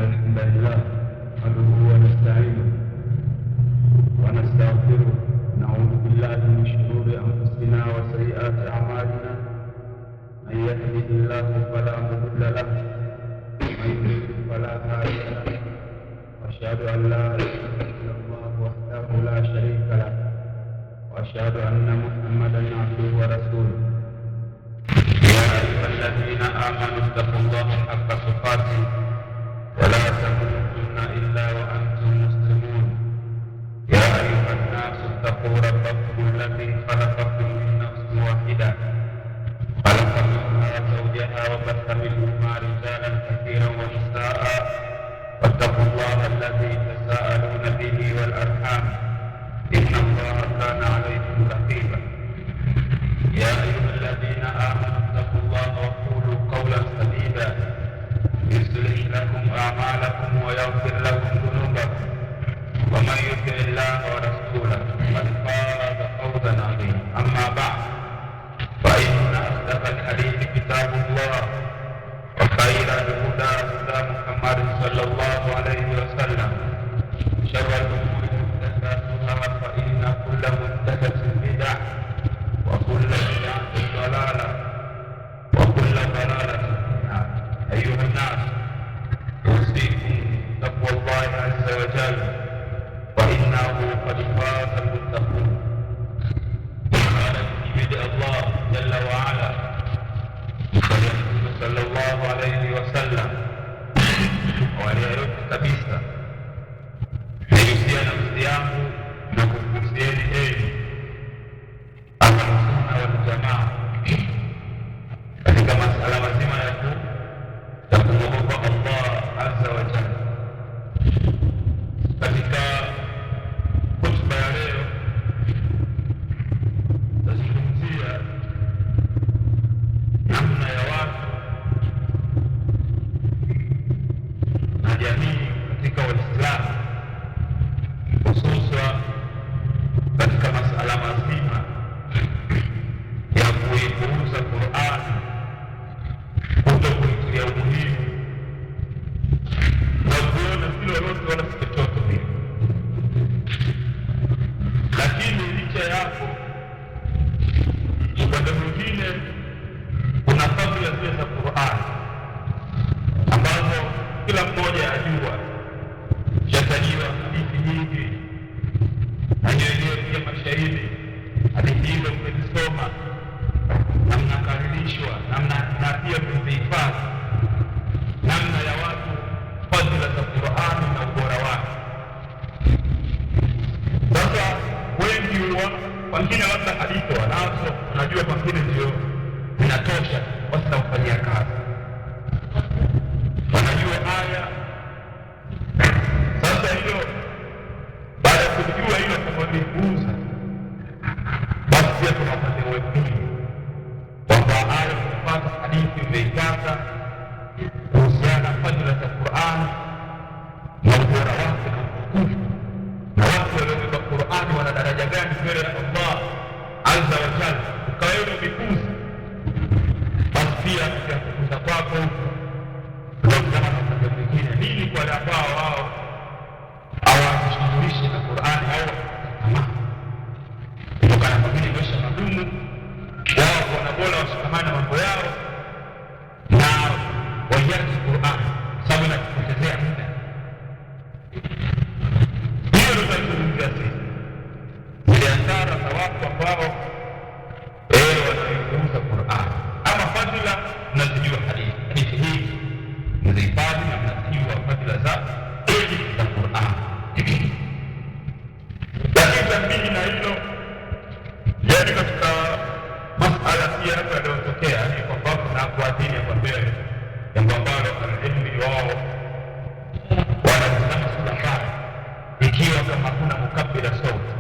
الحمد لله نحمده ونستعينه ونستغفره، نعوذ بالله من شرور أنفسنا وسيئات أعمالنا، من يهده الله فلا مضل له ومن يضلل فلا هادي له، وأشهد أن لا إله إلا الله وحده لا شريك له، وأشهد أن محمدا عبده ورسوله. يا أيها الذين آمنوا اتقوا الله حق تقاته ولا تموتن إلا وأنتم مسلمون. يا أيها الناس اتقوا ربكم الذي خلقكم من نفس واحدة، خلق منها زوجها وبث منهما رجالا كثيرا ونساء، واتقوا الله الذي تساءلون به والأرحام، إن الله كان عليكم رقيبا. يا أيها الذين آمنوا اتقوا الله وقولوا قولا سديدا يصلح لكم أعمالكم ويغفر لكم ذنوبكم، ومن يطع الله ورسوله فقد فاز فوزا عظيما. أما بعد، فإن أصدق الحديث كتاب الله، وخير الهدى هدى محمد صلى الله عليه وسلم، شر الأمور محدثاتها، فإن كل محدثة بدعة، وكل بدعة ضلالة، وكل ضلالة في النار. أيها الناس، أوصيكم تقوى الله عز وجل، وإنه قد فاز المتقون. قال في بدء الله جل وعلا صلى الله عليه وسلم waliyoyote kabisa, naihusia nafsi yangu na kukuhusieni enyi Ahlusunna wal Jamaa katika masala mazima ya kumwogopa Allah azza wa jalla. Katika hotuba ya leo tazungumzia namna ya watu na jamii katika Uislamu, hususan katika masala mazima ya kuipuuza Qur'ani, kutokuitilia umuhimu na kuona si lolote wala si chochote vile. Lakini licha yako, upande mwingine kuna fadhila zile za Qur'ani ambazo kila mmoja ajua, yatajiwa hadithi nyingi na wenyewe pia mashahidi. Hadithi hizo mmezisoma na mnakaririshwa na pia mmezihifadhi, namna ya watu fadhila za Qur'ani na ubora wake. Sasa wengi wengine labda hadithi wanazo, unajua pengine ndio zinatosha, wasitafanyia kazi, wanajua aya. Sasa hilo baada ya kujua hilo kama kuuza, basi pia tunapata wepili kwamba aya kupata hadithi umeipata kuhusiana na fadhila za Qur'ani na ubora wake na utukufu, na watu waliobeba Qur'ani wana daraja gani mbele ya Allah azza wa jalla. Ukawewe mikuzi, basi pia kukuza kwako kutokana na upande mwingine nini kwa wale ambao wao hawajishughulishi na Qur'ani au kutokana na vile maisha magumu, wao wana bora washikamana mambo yao na waiache Qur'ani sababu inakupotezea muda. Hiyo ndio tunazungumzia sisi, zile hasara za watu ambao wanaipuuza Qur'ani. Ama fadhila mnazijua, hadithi hii mzihifadhi na mnazijua fadhila za Qur'ani. Lakini tambili na hilo, yaani katika masala pia hapa yanayotokea ni kwamba kuna kuadhini hapa mbele, jambo ambalo alilmi wao wanasema sura ikiwa kama kuna mukabila sauti,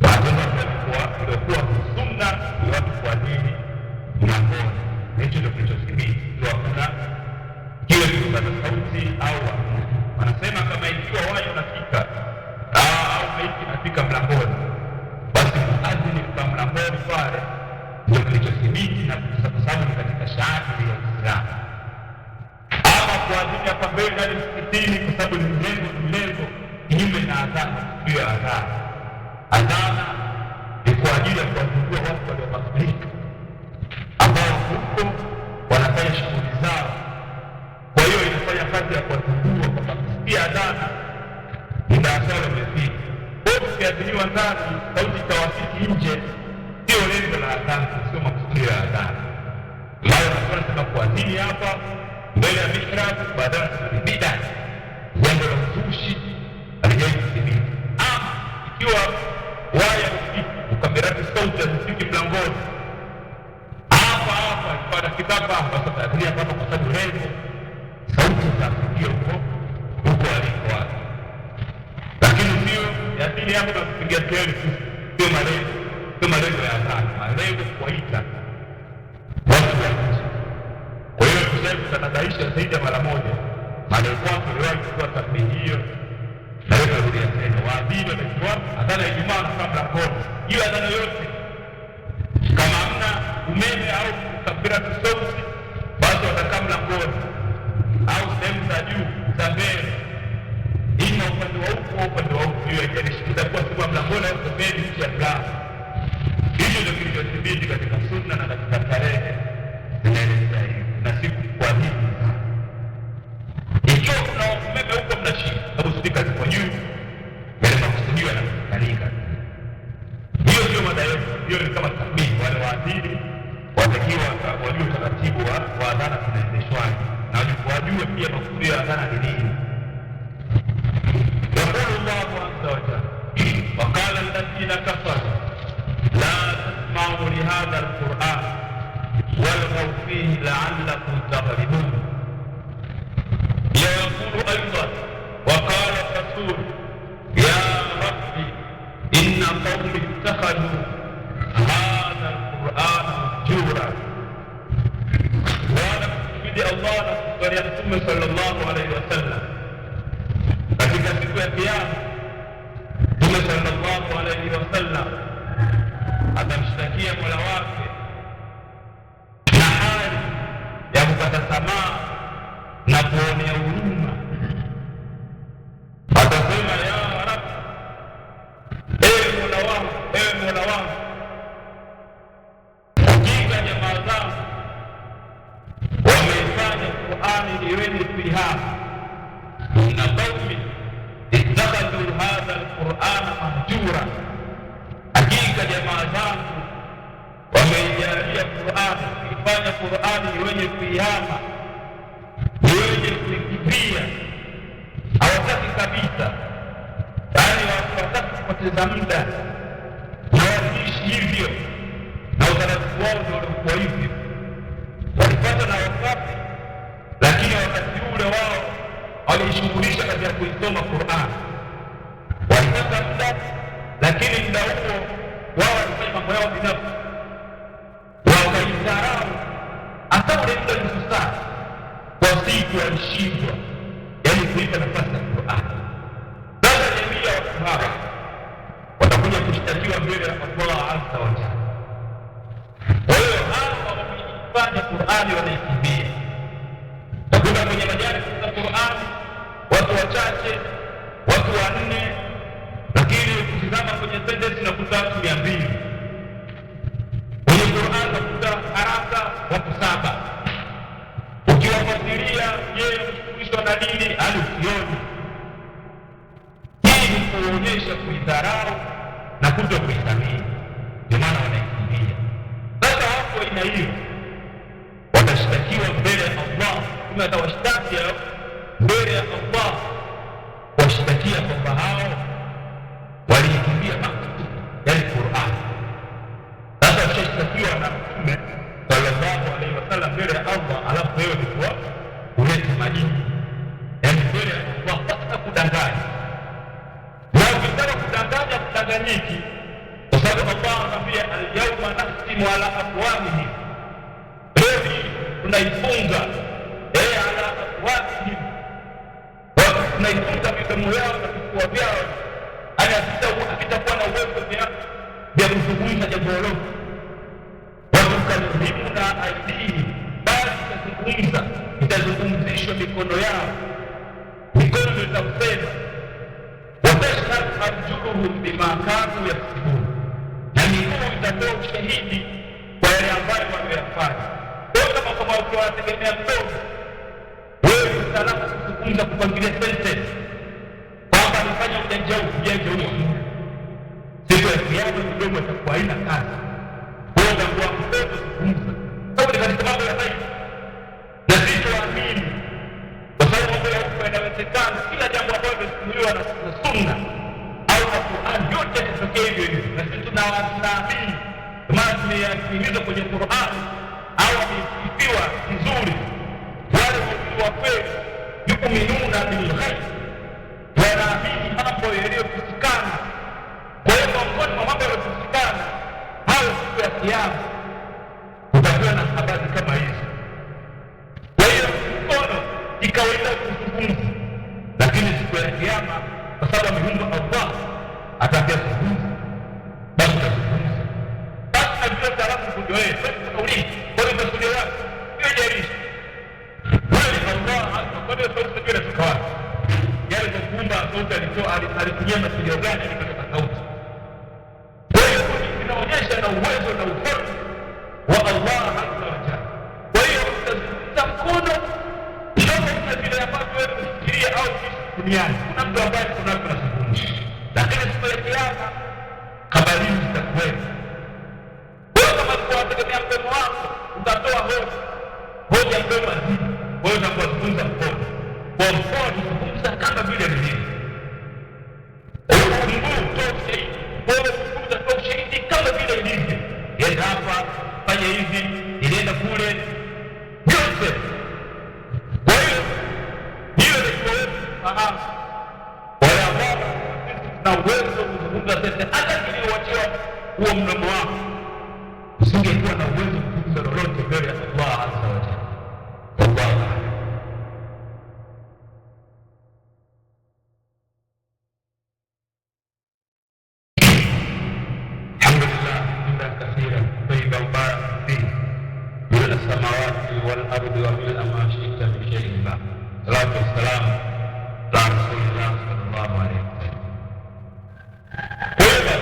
walikuwa sunna ni watu kuadhini mlangoni, na hicho ndio kilichothibiti. Ikiwa kuna kile kipaza sauti au wanasema kama ikiwa wayo unafika au maiti nafika mlangoni, basi muadhini kwa mlangoni pale ndio kilichothibiti, na kwa sababu ni katika sharia ya Uislamu. Ama kwa kwenda msikitini kwa sababu ni mlengo kinyume na adhana. Hiyo adhana ni kwa ajili ya kuwazungua watu walioghafilika ambao huko wanafanya shughuli zao. Kwa hiyo inafanya kazi ya kuwazungua kwamba kusikia adhana muda wa swala umefika. Kwa hiyo ukiadhiniwa ndani, sauti itawafiki nje, sio lengo la adhana, sio makusudio ya adhana. Leo tunasema kuadhini hapa mbele ya mihrab, baadaye ni bid'a, jambo la uzushi alijaikuthibiti. Ama ikiwa waya ukamirati sauti hazifiki mlangoni, hapa ipata kitapa hapa taadhinia hapa kwa sababu lengo sauti zafikia huko aliko watu. Lakini sio yadini hapo na kupigia kelele, sio malengo ya adhana, malengo kuwaita watu wa nchi. Kwa hiyo tutanadaisha zaidi ya mara moja. Alikuwa tuliwahi kutoa tathmini hiyo, na leo tunarudia tena. Waadhini watakiwa adhana ya Ijumaa na kabla kodi. Hiyo adhana yote kama hamna umeme au kabla sauti, basi watakaa mlangoni au sehemu za juu za mbele, ima upande wa huku au upande wa huku. Hiyo haijalishi, itakuwa sema mlangoni au pembeni nje ya mlango. Hiyo ndio kilichothibiti katika sunna na katika tarehe zinaelezea hivi, na siku kwa hivi. Ikiwa kuna umeme huko mnashika, sababu spika ziko juu, yale makusudio yanakalika. Hiyo ndio mada yetu. Hiyo ni kama tathmini. Wale waadhini watakiwa wajue utaratibu wa adhana zinaendeshwaje, na wajue pia makusudio ya adhana ni nini. Yaqulu Allahu azza wa jalla, wa qala alladhina kafaru la tasma'u li hadha alquran walghaw fihi la'allakum taghlibun. يقول أيضا وقال الرسول يا ربي إن قومي اتخذوا هذا القرآن مهجورا. وأنا بدي الله ورسوله صلى الله عليه وسلم katika siku ya Kiyama, Mtume sallallahu alayhi wasallam atamshtakia Mola wake na hali ya kukata tamaa na kuonea huruma. Atasema ya Rabbi, ewe Mola wangu, hakika jamaa zangu wameifanya Qur'ani ni wenye kuihama. Inna qaumi ittakhadhu hadha alqur'ana mahjura, hakika jamaa zangu wameijalia Qur'ani, kuifanya Qur'ani ni wenye kuihama, ni wenye kuikimbia, hawataki kabisa. Yaani hawataki kupoteza muda, na waishi hivyo, na utaratibu wao ndio ulikuwa hivyo. Walipata na wakati, lakini wakati ule wao walijishughulisha katika kuisoma Qur'an. Walipata muda, lakini muda huo wao walifanya mambo yao binafsi, wakaidharau hata ule muda nusu saa kwa siku. Walishindwa yaani kuipa nafasi ya Qur'an. Sasa jamii ya watu hawa watakuja kushtakiwa mbele ya Allah azza wa jalla. Kwa hiyo hawa wamefanya Qur'ani wanaikimbia. Takuta kwenye majalisi za Qur'ani watu wachache, watu wanne, lakini ukitazama kwenye sentence unakuta watu 200. Kwenye Qur'ani unakuta haraka watu 7. Ukiwafasiria yeye mshukishwa na dini aliusioni. Hii ni kuonyesha kuidharau na kuto kuithamini, ndio maana wanaikimbia. Sasa hapo aina hiyo watashtakiwa mbele ya Allah. Mtume atawashtaki mbele ya Allah, washtakia kwamba hao waliikimbia maksudi, yaani Qur'an. Sasa washtakiwa na Mtume sallallahu alaihi wasallam mbele ya Allah, alafu wewe ni kwa ulete majibu, yaani mbele ya Allah, hata kudanganya. Na ukitaka kudanganya kudanganyiki, kwa sababu Allah anambia al-yawma nahtimu ala afwahihim, leo tunaifunga ala afwahihim, tunaifunga midomo yao na vifua vyao, hadi havitakuwa na uwezo vya kuzungumza jambo lolote. Watukalimuna aidihim, bali itazungumzishwa mikono yao. za usema watashhad arjuluhum bima kanu yaksibun, na miguu itatoa ushahidi kwa yale ambayo wameyafanya. Kama kama ukiwa unategemea mdomo, wewe mtaalamu kuzungumza, kupangilia sentence kwamba alifanya ujanja huu, siku ya Kiyama mdomo itakuwa haina kazi. Kuomba kwa mdomo kuzungumza, sababu ni katika mambo ya ghaibu na sisi tuamini, kwa sababu mambo ya huko yanawezekana. Kila jambo ambalo limesimuliwa na sunna au na Qur'an yote yanatokea hivyo hivyo, na sisi tunaamini. Maana tumeyahimiza kwenye Qur'an au wamesifiwa vizuri wale wa kweli, yu'minuna bil ghaib, wanaamini mambo yaliyofichikana. Kwa hiyo miongoni mwa mambo yaliyofichikana hayo, siku ya Kiyama utakuwa na habari kama hizi. Kwa hiyo mkono ikawaida kuzungumza, lakini siku ya Kiyama kwa sababu ameumba Allah ataambia zungumza, basi utazungumza. Basi na vile taalamu kuja wewe kauli kwa hiyo masuala yako hiyo jarishi wewe Allah hata kwa hiyo sauti yake inatoka wapi? Yale kuumba sauti alitumia masuala gani ikatoka sauti? Kwa hiyo inaonyesha na uwezo na ufalme wa Allah azza wa jalla. Kwa hiyo utazungumza mkono ndio vile ambavyo wewe unafikiria au duniani. Kuna mtu ambaye tunazungumza, lakini siku ya Kiyama habari hizi zitakuwepo. Wewe kama kuwategemea mdomo wako utatoa hoja mdomo wazi, wewe utazungumza mkono kwa mkono, kuzungumza kama vile nilivyo. Mungu toke wewe kuzungumza kwa ushahidi kama vile ilivyo. Yenda hapa, fanya hivi, ilienda kule, yote. Kwa hiyo hiyo ni kwa wewe fahamu wale ambao na uwezo kuzungumza sasa, hata kiliwachiwa huo mdomo wako usingekuwa na uwezo kuzungumza lolote mbele ya Allah azza wa jalla. Allah السماوات والأرض وملء ما شئت من شيء بعد. الصلاة والسلام على رسول الله صلى الله عليه وسلم. Wewe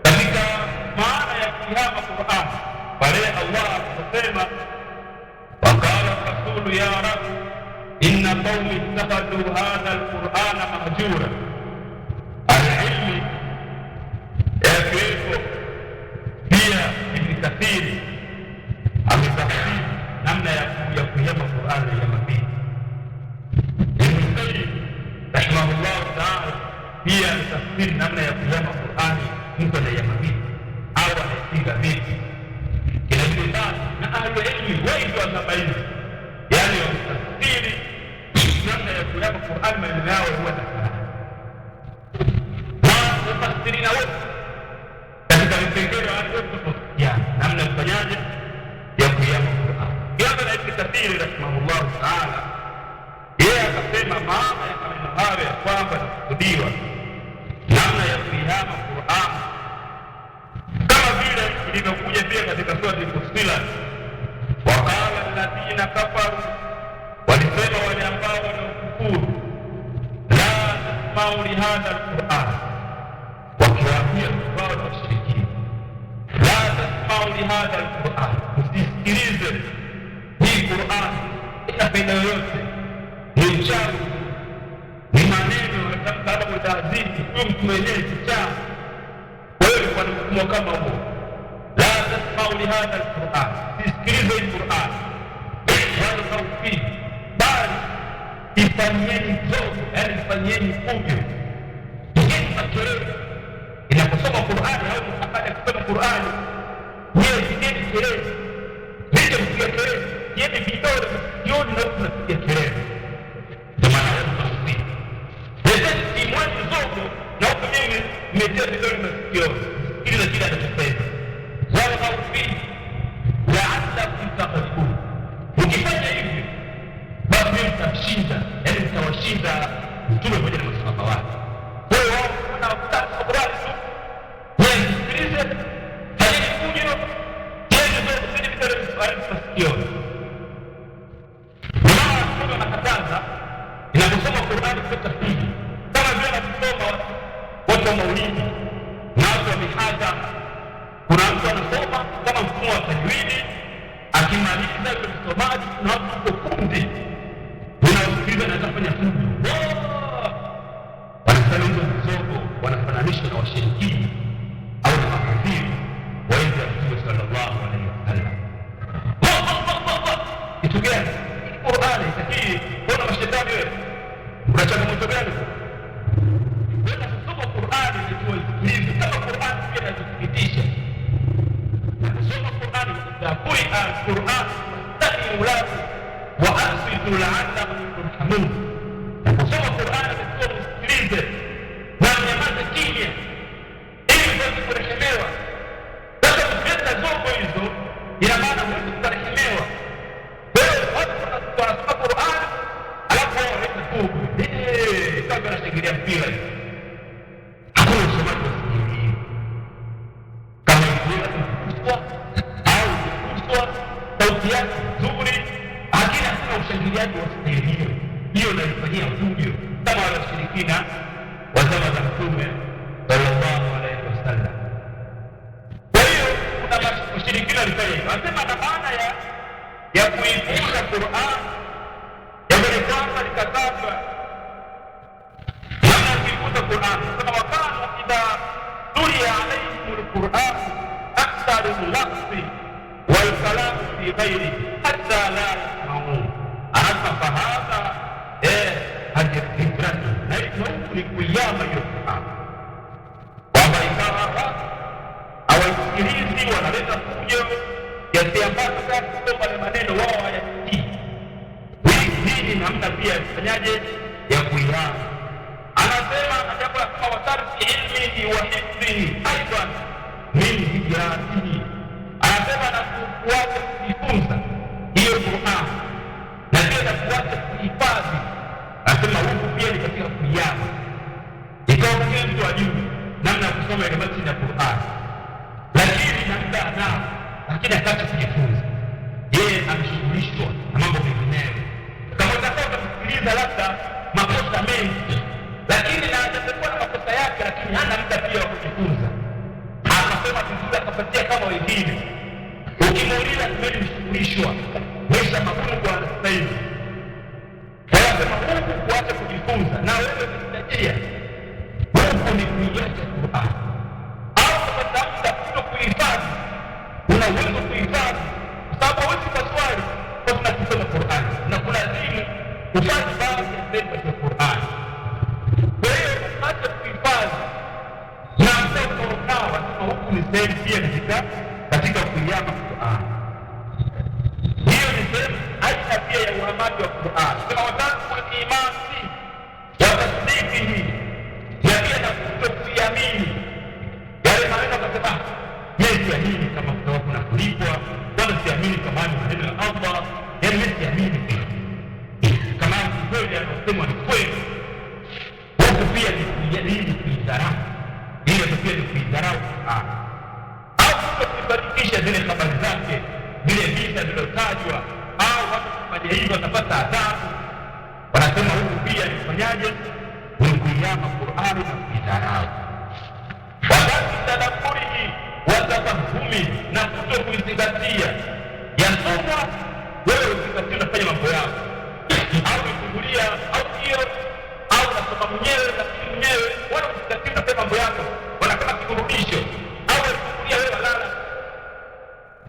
katika maana ya kihama Qur'an pale Allah akasema waqala rasulu ya rab inna qaumi ittakhadhu hadha alqur'ana mahjura, alilmi yakiwepo pia Ibn Kathir ametafsiri namna ya kuihama Qur'an ya mapili. Ibn Qayyim rahimahullah ta'ala pia ametafsiri namna ya kuihama Qur'an mtu ya mapili au anaipiga vipi. Inajulikana na ahli ilmi wengi wanabaini, yani wanatafsiri namna ya kuihama Qur'an maneno yao huwa tafsiri. Na tafsiri na wote katika vipengele ya namna ya kufanyaje ya kuihama Qur'an. Kianza na Ibn Kathir rahimahullah ta'ala, yeye akasema maana ya maneno hayo ya kwamba kusudiwa namna ya kuihama Qur'an kama vile ilivyokuja pia katika sura Al-Fussilat, waqala alladhina kafaru, walisema wale ambao waliokufuru, la tasma'u li hadha al-Qur'an, wakiwaambia wao na washirikina, la tasma'u li hadha al-Qur'an, usisikilize hii Qur'an, ina faida yoyote, ni uchawi, ni maneno yatamka kwa taadhimi, huyo mtu mwenyewe kichana. Wewe kwa mfumo kama huo, la tasma'u li hadha al-Qur'an, usisikilize hii Qur'an, wala sauti, bali ifanyeni zogo, yani ifanyeni fujo, igeni makelele. Inaposoma Qur'an au mtafanya kusoma Qur'an, yeye igeni kelele, ndio mpiga kelele, yeye vidole jioni na kupiga kelele. Ndio maana sauti ni mwanzo zogo, na huko mimi nimetia vidole masikio ili kila anachosema, wala sauti la'allakum taqulun. Ukifanya hivi basi mtashinda, yani mtawashinda mtume pamoja na masahaba wake. Kwa hiyo wao wanataka Qur'an tu, yeye sikilize, hadi kujio, yeye ndio kusudi vitale masikio. Kama anakataza inaposoma Qur'an mtu anasoma kama mfumo wa tajwidi, akimaliza ile msomaji na watu kundi unaosikiliza na atafanya fujo. Wanasema hizo mizogo wanafananishwa na washirikina au na makafiri wa enzi ya Mtume sallallahu alaihi wasallam. Kitu gani? Qur'ani itakii kuna mashetani wewe. Kuna changamoto gani? Wewe unasoma Qur'ani ndio usikilize kama Qur'ani pia inathibitisha. Unasoma Qur'ani taqui al-Qur'an taqi lahu wa ansitu la'allakum turhamun. Unasoma Qur'ani ndio usikilize na nyamaza kimya ili uweze kurehemewa. Sasa ukileta zogo hizo ina maana huwezi kurehemewa. Wewe watu wanasoma Qur'ani alafu wao wanaleta tubu. Kama anashangilia mpira hivi. Hakuna usomaji wa sikilio. Kama mpira kuswa au kuswa sauti yake nzuri, hakina ushangiliaji wa sikilio. Hiyo naifanyia fujo kama wale washirikina wa zama za Mtume sallallahu alaihi wasallam. Kwa hiyo kuna washirikina walifanya hivyo. Anasema na maana ya kuifunza Qur'an ya kwamba likatazwa namna kuifunza Qur'an. Kama wakati idha tulia alaihim al-Qur'an aktaru al-lafzi wal kalam fi ghairi hatta la yasma'un. Anasema fahadha hajiratu na ni kuyama hiyo Qur'an. Kwamba ikawa hawasikilizi, wanaleta fujo kiasi ambacho kama kusoma na maneno wao hayasikii. Hii ni namna pia ya kufanyaje ya kuiama. Anasema ajabu kama watarki ilmihi wa hifdhihi aidan min hijratihi. Anasema na kuacha kujifunza hiyo Qur'an na pia na kuacha kuhifadhi. Anasema huku pia ni katika kuiama. Ikawa mtu ajue namna ya kusoma ile matini ya Qur'an, lakini namna anao lakini akaacha kujifunza. Yeye ameshughulishwa na mambo mengineyo. Kama utakuwa kusikiliza labda makosa mengi, lakini na atakuwa na makosa yake, lakini hana muda pia wa kujifunza. Akasema kujifunza akapatia kama wengine. Ukimuuliza kweli mshughulishwa, maisha magumu kwa sasa hivi. Anasema huku kuacha kujifunza na wewe unajitajia. Huku ni kuiacha Qur'an. Au kupata muda kuto kuhifadhi. Una uwezo kuhifadhi. Sababu wewe kwa swali kwa tunasoma Qur'an na kuna dini ufanye baadhi ya mambo ya Qur'an. Kwa hiyo acha kuhifadhi na mtoto ukawa huku ni sehemu pia katika kuiama Qur'an. Hiyo ni sehemu aina pia ya uhamaji wa Qur'an. Kama watatu kwa imani ya tasdiqihi ya pia na kutokuamini yale maneno kasema mimi siamini kama kutoka kuna kulipwa, wala siamini kama ni maneno ya Allah, yaani mimi siamini kama kweli anasema ni kweli. Huko pia ni kujadili kuidharau. Hiyo pia ni kuidharau au kutokusadikisha zile habari zake, vile visa vilotajwa, au watu kufanya hivyo watapata adhabu. Wanasema huko pia ni kufanyaje? Ni kuiama Qur'ani na kuidharau. Wakati tadabburihi wa tafahumi na kutokuizingatia yasomwa, wewe ukizingatia unafanya mambo yako, au kufungulia au hiyo au unasoma mwenyewe lakini mwenyewe wala ukizingatia unafanya mambo yako, wanasema kiburudisho au kufungulia wewe walala.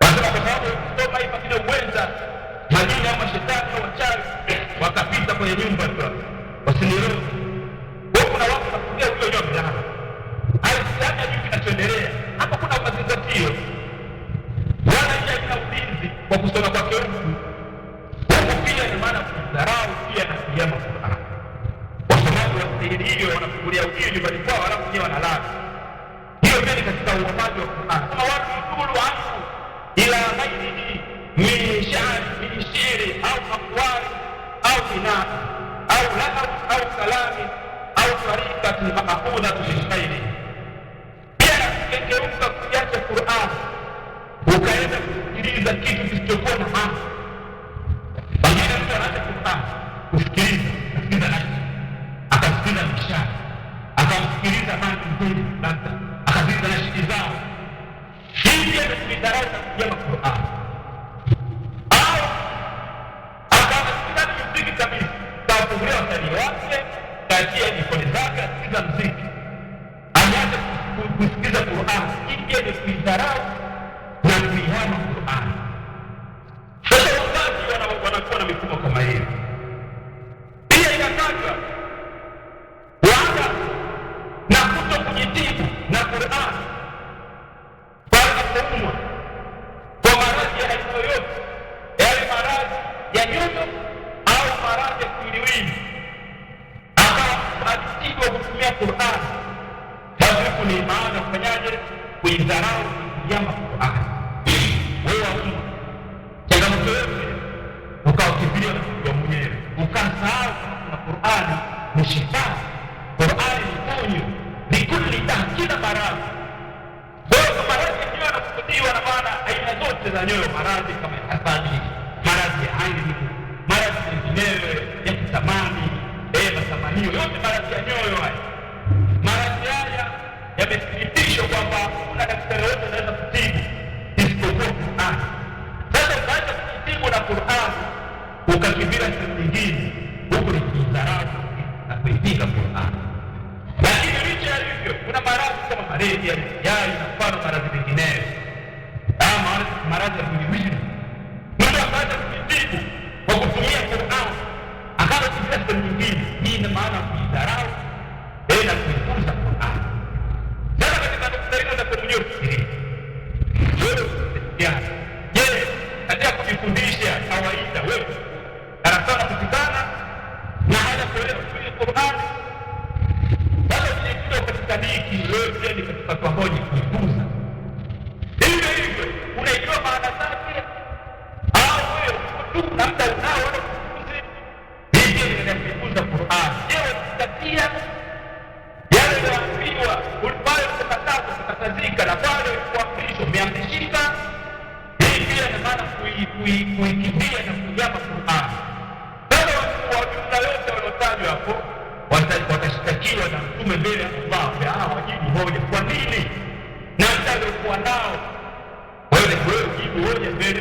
Wanasema kwa sababu kusoma hii pengine uweza majini au mashetani au wachawi wakapita kwenye nyumba tu wasinirozi. Kuna watu wanafungia huyo nyoka mlango. Alisiana hivi kinachoendelea. Hapa kuna mazingatio. Wala yeye ina ulinzi kwa kusoma kwake huku. Huku pia ni maana kudharau pia na kiyama Qur'an. Wasomaji wa siri hiyo wanafungulia ujini nyumbani kwao alafu wenyewe wanalala. Hiyo pia ni katika uhamaji wa Qur'an. Kama watu yukulu anhu ila ghairihi min shiri au aqwali au bina au lahu au kalami au tarikati ma'khudhatu min ghairi. Pia ukigeuka kuacha Qur'an ukaenda kusikiliza kitu kisichokuwa na maana. Pengine mtu anaacha Qur'an kusikiliza nani, akasikiliza mishahara, akamsikiliza mali nzuri, labda akasikiliza na shida zao. Hii kujitibu na Qur'an pale anapoumwa kwa maradhi ya aina yoyote, yale maradhi ya nyoyo au maradhi ya kiwiliwili, akawa akitibu kwa kutumia Qur'an, basi ni maana kufanyaje? Kuidharau kiyama Qur'an. Wewe waumwa changamoto yote ukakimbilia kwa mwenyewe, ukasahau na Qur'an ni shifa, Qur'an ni ponyo likulli kila maradhi. Kwa hiyo maradhi yenyewe yanakusudiwa na maana aina zote za nyoyo, maradhi kama hasadi, maradhi ya aini, maradhi mengineyo ya kutamani, matamanio yote, maradhi ya nyoyo haya. Maradhi haya yamethibitishwa kwamba kuna daktari wote anaweza kutibu isipokuwa Qur'an. Sasa ukaacha kujitibu na Qur'an ukakimbia sehemu nyingine, huko ni kudharau na kuipinga Qur'an. Lakini licha ya hivyo, kuna maradhi kama malaria, yai na mfano maradhi mengineyo, maradhi ya mwili, mtu akaacha kujitibu kwa kutumia Qur'an akaanza kukimbia sehemu nyingine, hii ina maana kuidharau na kuipuuza Qur'an. Sasa katika daktari za kumjua fikiri wewe, je, katika kujifundisha kawaida wewe darasani kufikana na haya kuelewa Qur'an, sasa unajikuta katika diki wewe ni katika pamoja kuipuuza. Hivyo hivyo unaijua maana zake au wewe tu labda unao kuipuuza, hii ni kuipuuza Qur'an. Je, utatia yale yanaambiwa ulipale kukatazika na pale kuamrishwa umeamrishika? Hii pia ina maana kuikimbia na kujama Qur'an. Sasa wa jumla yote waliotajwa hapo watashtakiwa na Mtume mbele ya Allah, wajibu hoja. Kwa nini? Na mtalokuwa nao wewe jibu hoja mbele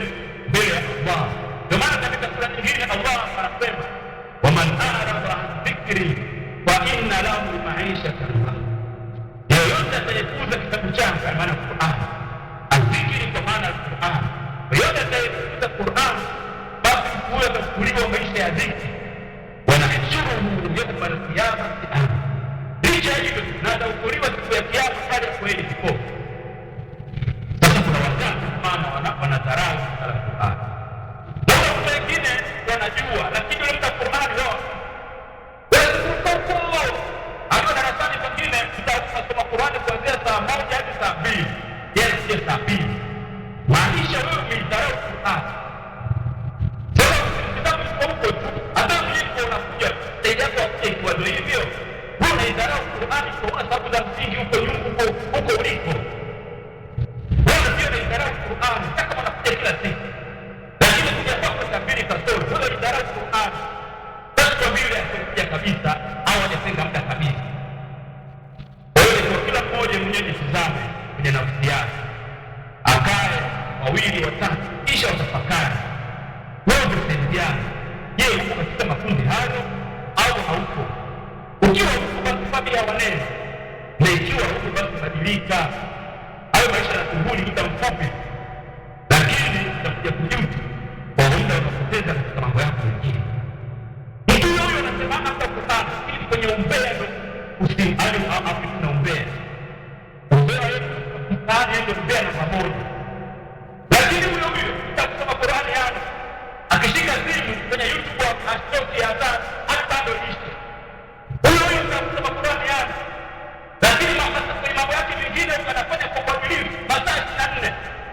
ya Allah. Ndio maana katika sura nyingine Allah anasema, waman a'rada an dhikri fa inna lahu ma'ishatan dhanka. Yeyote atakayepuuza kitabu changu, maana Qur'an, adhikri kwa maana Qur'an, yeyote atakayepuuza Qur'an, basi huyo atachukuliwa maisha ya dhikri, wanahshuruhu yawma al-qiyamati a'ma. Licha hivyo na atahukumiwa siku ya Kiyama hali ya kweli kipofu. Sasa kuna watu maana wanadharau Qur'an, na watu wengine wanajua, lakini yule mtu Qur'an wao hapo darasani pengine mtasoma Qur'an kuanzia saa 1 hadi saa 2, yeye saa 2, maanisha wewe umedharau Qur'an. Sasa kitabu huko tu, hata mlipo unakuja zaidi yako kwa ndio hivyo, wewe unaidharau Qur'an kwa sababu za msingi huko nyumba huko uliko. Wewe pia unaidharau Qur'an kama unakuja kila siku, lakini kuja kwako saa 2 kasoro, wewe unaidharau Qur'an kwa vile ya kabisa au hajatenga muda kabisa. Kwa kila mmoja mwenyewe jitazame kwenye nafsi yake, akae wawili watatu, kisha utafakari wewe unasaidiana. Je, uko katika makundi hayo au hauko? Ukiwa uko basi familia wanene, na ikiwa uko basi badilika. Hayo maisha ya shughuli muda mfupi, lakini utakuja kujuta kwa muda unapoteza katika mambo yako mengine. Huyo anasema hata Qur'an ili kwenye umbea usimali au na umbea yetu Qur'an ndio umbea na pamoja. Lakini huyo utasoma Qur'an yana akishika simu kwenye YouTube ashtoki hata bado ishi. Huyo utasoma Qur'an yana, lakini mambo yake mengine anafanya kwa uadilifu masaa 24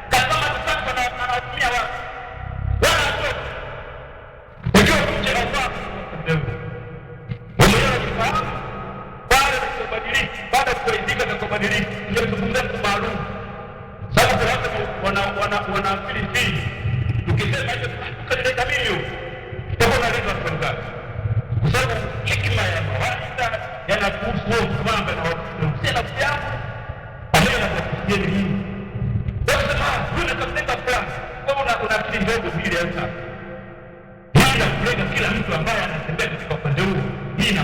kama mtaka na anatumia watu wala sio unajua kumjera Allah baada ya kuandika na kubadilika, ndio kuzungumza maalum. Sababu watu wanafikiri hivi, ukisema hicho tukaleta mimi tutakuwa na leo tunataka, kwa sababu hikima ya mawaidha yanakuhusu mambo na usema yangu pamoja na kufikiria hii. Sasa wewe unataka fulani, wewe unafikiri ndogo vile hata hii na kulenga kila mtu ambaye anatembea katika upande huu, hii na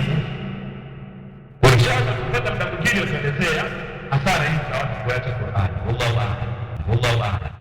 kupata muda mwingine ukielezea hasara hizi za watu kuacha Qur'an. Wallahu a'lam.